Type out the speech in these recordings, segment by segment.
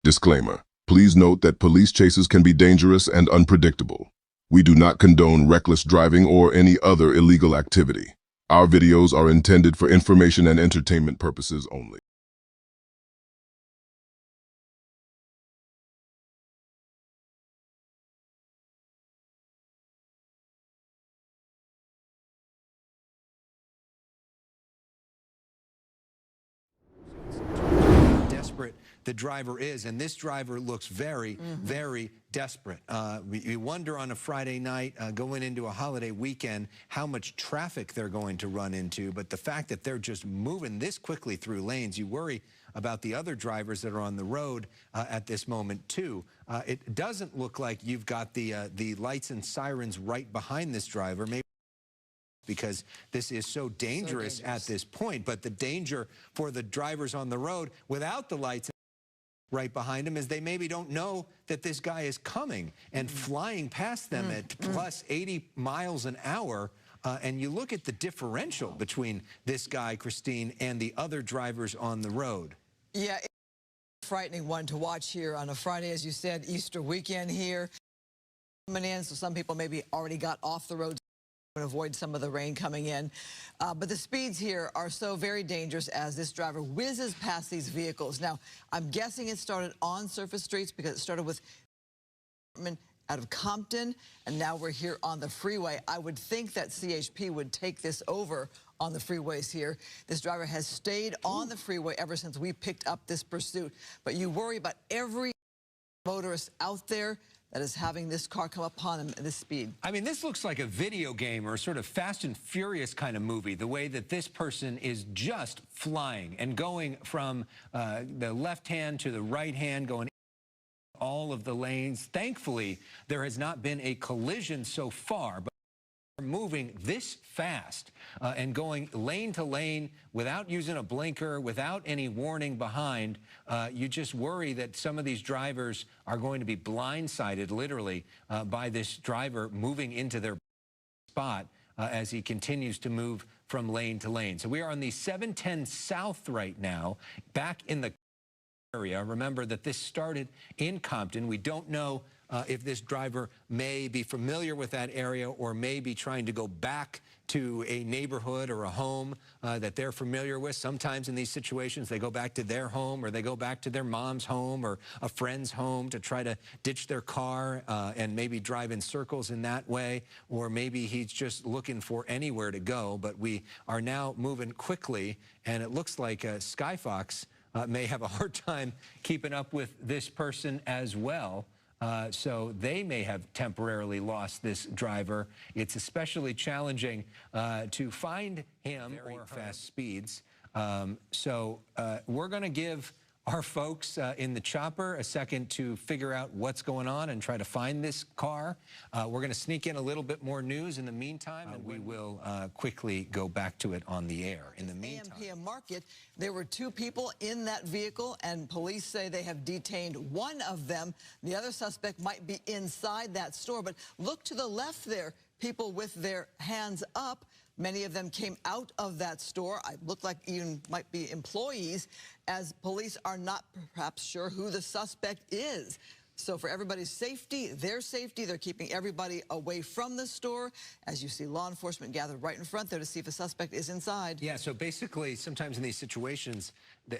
Disclaimer. Please note that police chases can be dangerous and unpredictable. We do not condone reckless driving or any other illegal activity. Our videos are intended for information and entertainment purposes only. Desperate the driver is, and this driver looks very, very desperate. You wonder on a Friday night, going into a holiday weekend, how much traffic they're going to run into, but the fact that they're just moving this quickly through lanes, you worry about the other drivers that are on the road at this moment too. It doesn't look like you've got the lights and sirens right behind this driver, maybe because this is so dangerous at this point, but the danger for the drivers on the road without the lights right behind them is they maybe don't know that this guy is coming and flying past them at plus 80 miles an hour. And you look at the differential between this guy, Christine, and the other drivers on the road. Yeah, it's a frightening one to watch here on a Friday, as you said, Easter weekend here. Coming in, so some people maybe already got off the road to avoid some of the rain coming in. But the speeds here are so very dangerous as this driver whizzes past these vehicles. Now, I'm guessing it started on surface streets because it started with out of Compton, and now we're here on the freeway. I would think that CHP would take this over on the freeways here. This driver has stayed on the freeway ever since we picked up this pursuit. But you worry about every motorist out there that is having this car come upon him at this speed. I mean, this looks like a video game or sort of Fast and Furious kind of movie, the way that this person is just flying and going from the left hand to the right hand, going all of the lanes. Thankfully, there has not been a collision so far, but moving this fast and going lane to lane without using a blinker, without any warning behind, you just worry that some of these drivers are going to be blindsided, literally, by this driver moving into their spot as he continues to move from lane to lane. So we are on the 710 South right now, back in the area. Remember that this started in Compton. We don't know if this driver may be familiar with that area or may be trying to go back to a neighborhood or a home that they're familiar with. Sometimes in these situations, they go back to their home or they go back to their mom's home or a friend's home to try to ditch their car and maybe drive in circles in that way. Or maybe he's just looking for anywhere to go. But we are now moving quickly, and it looks like Skyfox may have a hard time keeping up with this person as well. So they may have temporarily lost this driver. It's especially challenging to find him or fast speeds. So we're going to give our folks in the chopper a second to figure out what's going on and try to find this car. We're going to sneak in a little bit more news in the meantime, and we will quickly go back to it on the air. In the meantime, AM/PM market, there were two people in that vehicle, and police say they have detained one of them. The other suspect might be inside that store. But look to the left there, people with their hands up. Many of them came out of that store. It looked like even might be employees, as police are not perhaps sure who the suspect is. So for everybody's safety, their safety, they're keeping everybody away from the store. As you see, law enforcement gathered right in front there to see if a suspect is inside. Yeah, so basically, sometimes in these situations,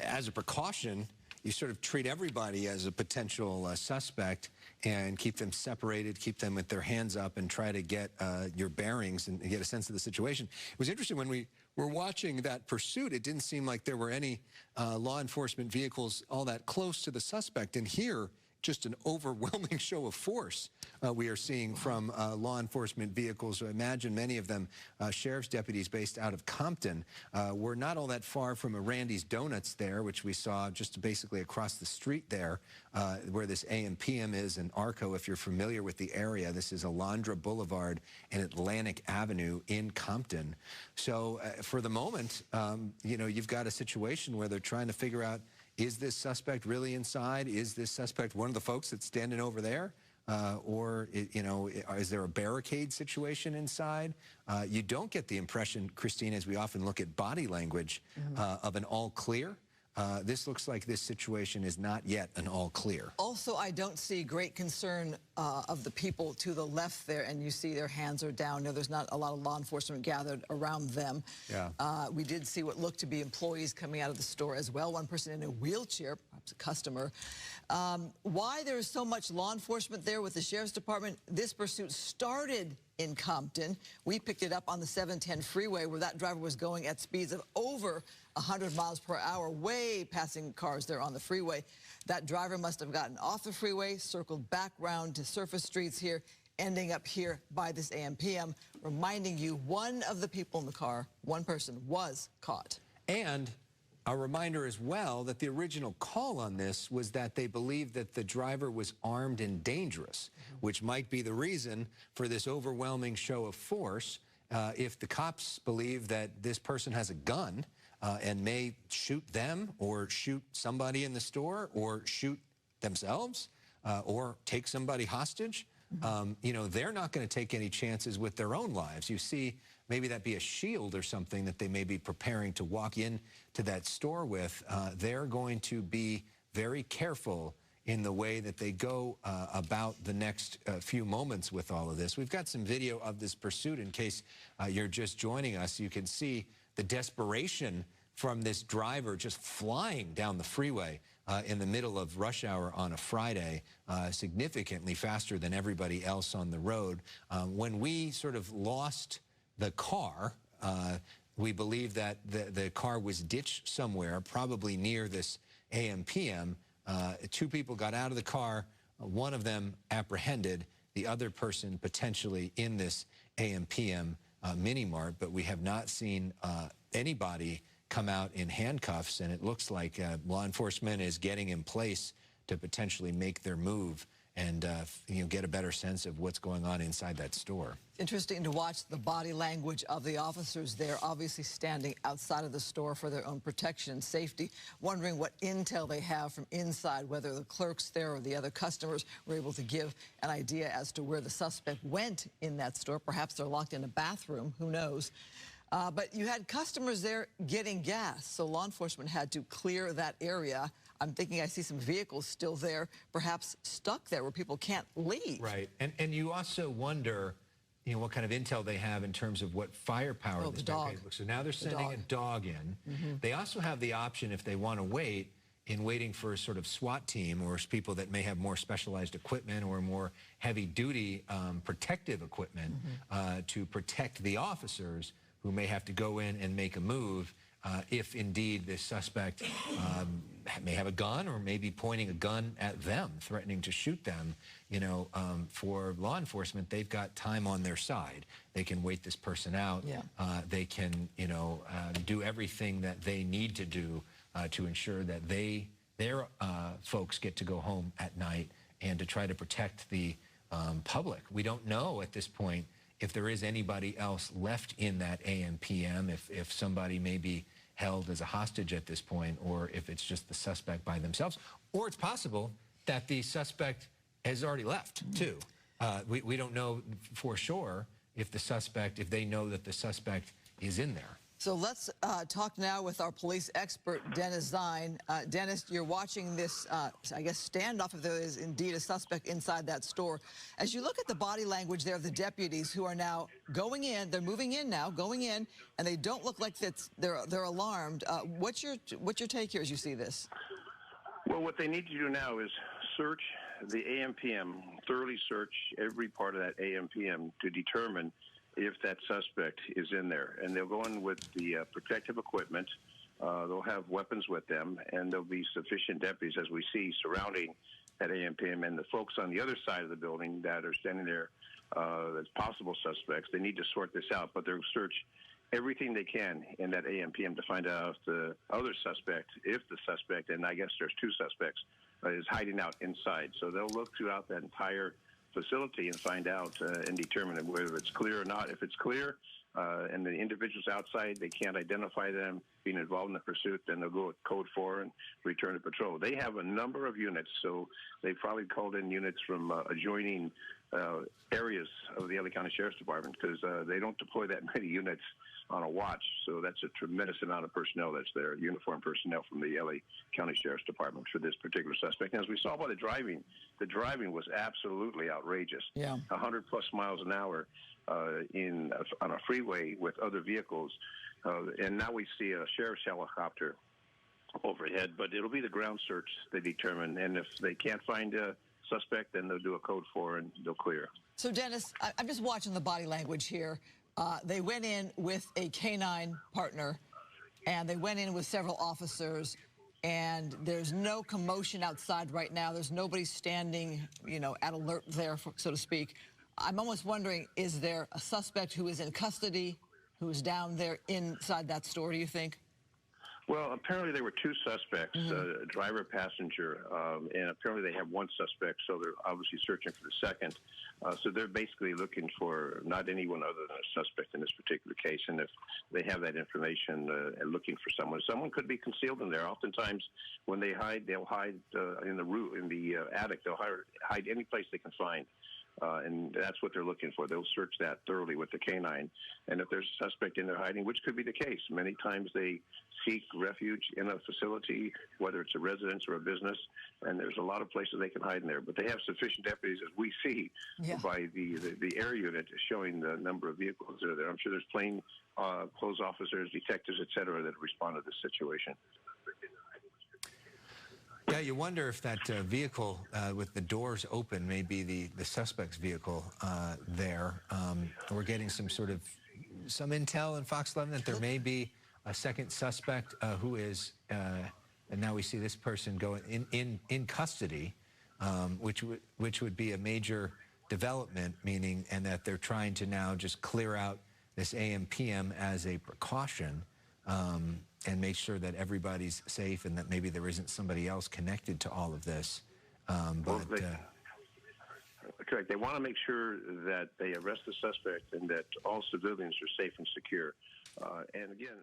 as a precaution, you sort of treat everybody as a potential suspect and keep them separated, keep them with their hands up, and try to get your bearings and get a sense of the situation. It was interesting when we were watching that pursuit, it didn't seem like there were any law enforcement vehicles all that close to the suspect. And here, just an overwhelming show of force we are seeing from law enforcement vehicles. I imagine many of them sheriff's deputies based out of Compton. We're not all that far from a Randy's Donuts there, which we saw just basically across the street there, where this AM/PM is in Arco. If you're familiar with the area, this is Alondra Boulevard and Atlantic Avenue in Compton. So for the moment, you know, you've got a situation where they're trying to figure out, is this suspect really inside? Is this suspect one of the folks that's standing over there? Or, you know, is there a barricade situation inside? You don't get the impression, Christine, as we often look at body language, of an all clear. this looks like this situation is not yet an all clear. Also, I don't see great concern of the people to the left there, and you see their hands are down. No, there's not a lot of law enforcement gathered around them. Yeah. We did see what looked to be employees coming out of the store as well. One person in a wheelchair, perhaps a customer. Why there is so much law enforcement there with the Sheriff's Department? This pursuit started in Compton. We picked it up on the 710 freeway where that driver was going at speeds of over 100 miles per hour, way passing cars there on the freeway. That driver must have gotten off the freeway, circled back round to surface streets here, ending up here by this AM/PM, reminding you one of the people in the car, one person, was caught. And a reminder as well that the original call on this was that they believed that the driver was armed and dangerous, which might be the reason for this overwhelming show of force. If the cops believe that this person has a gun and may shoot them or shoot somebody in the store or shoot themselves or take somebody hostage, you know, they're not going to take any chances with their own lives. You see, maybe that be a shield or something that they may be preparing to walk in to that store with. They're going to be very careful in the way that they go about the next few moments with all of this. We've got some video of this pursuit in case you're just joining us. You can see the desperation from this driver just flying down the freeway in the middle of rush hour on a Friday, significantly faster than everybody else on the road. When we sort of lost the car, we believe that the car was ditched somewhere, probably near this AM/PM. Two people got out of the car, one of them apprehended, the other person potentially in this AM/PM mini-mart, but we have not seen anybody come out in handcuffs, and it looks like law enforcement is getting in place to potentially make their move and you know, get a better sense of what's going on inside that store. Interesting to watch the body language of the officers there, obviously standing outside of the store for their own protection and safety, wondering what intel they have from inside, whether the clerks there or the other customers were able to give an idea as to where the suspect went in that store. Perhaps they're locked in a bathroom, who knows. But you had customers there getting gas, so law enforcement had to clear that area. I'm thinking I see some vehicles still there, perhaps stuck there where people can't leave. Right, and you also wonder, you know, what kind of intel they have in terms of what firepower this barricade looks. So now they're sending a dog in. They also have the option, if they want to wait, in waiting for a sort of SWAT team or people that may have more specialized equipment or more heavy-duty protective equipment to protect the officers who may have to go in and make a move if indeed this suspect may have a gun or may be pointing a gun at them, threatening to shoot them. You know, for law enforcement, they've got time on their side. They can wait this person out. They can, you know, do everything that they need to do to ensure that their folks get to go home at night and to try to protect the public. We don't know at this point if there is anybody else left in that AM/PM, if somebody may be held as a hostage at this point, or if it's just the suspect by themselves, or it's possible that the suspect has already left too. We don't know for sure if the suspect, if they know that the suspect is in there. So let's talk now with our police expert, Dennis Zine. Dennis, you're watching this, I guess, standoff if there is indeed a suspect inside that store. As you look at the body language there of the deputies who are now going in, they're moving in now, going in, and they don't look like they're alarmed. What's your take here as you see this? Well, what they need to do now is search the AM/PM, thoroughly search every part of that AM/PM to determine if that suspect is in there. And they'll go in with the protective equipment. They'll have weapons with them, and there'll be sufficient deputies, as we see, surrounding that AM/PM. And the folks on the other side of the building that are standing there as possible suspects, they need to sort this out. But they'll search everything they can in that AM/PM to find out if the other suspect, and I guess there's two suspects, is hiding out inside. So they'll look throughout that entire facility and find out and determine whether it's clear or not. If it's clear and the individuals outside, they can't identify them, being involved in the pursuit, then they'll go with code 4 and return to patrol. They have a number of units, so they probably called in units from adjoining areas of the LA County Sheriff's Department, because they don't deploy that many units on a watch. So that's a tremendous amount of personnel that's there, uniformed personnel from the LA County Sheriff's Department for this particular suspect. And as we saw by the driving was absolutely outrageous. Yeah. 100+ miles an hour on a freeway with other vehicles. And now we see a sheriff's helicopter overhead, but it'll be the ground search they determine. And if they can't find a suspect, then they'll do a code 4 and they'll clear. So, Dennis, I'm just watching the body language here. They went in with a canine partner, and they went in with several officers, and there's no commotion outside right now. There's nobody standing, at alert there, so to speak. I'm almost wondering, is there a suspect who is in custody, who is down there inside that store, do you think? Well, apparently there were 2 suspects, driver, passenger, and apparently they have 1 suspect, so they're obviously searching for the second. So they're basically looking for not anyone other than a suspect in this particular case. And if they have that information and looking for someone could be concealed in there. Oftentimes, when they hide, they'll hide in the attic. They'll hide any place they can find. And that's what they're looking for. They'll search that thoroughly with the canine. And if there's a suspect in there hiding, which could be the case, many times they seek refuge in a facility, whether it's a residence or a business, and there's a lot of places they can hide in there. But they have sufficient deputies, as we see by the air unit showing the number of vehicles that are there. I'm sure there's plain clothes officers, detectives, et cetera, that respond to this situation. Yeah, you wonder if that vehicle with the doors open may be the suspect's vehicle there. We're getting some intel in Fox 11 that there may be a second suspect who is, and now we see this person going in custody, which would be a major development, meaning, and that they're trying to now just clear out this AM/PM as a precaution. And make sure that everybody's safe and that maybe there isn't somebody else connected to all of this. Correct. They want to make sure that they arrest the suspect and that all civilians are safe and secure. And again,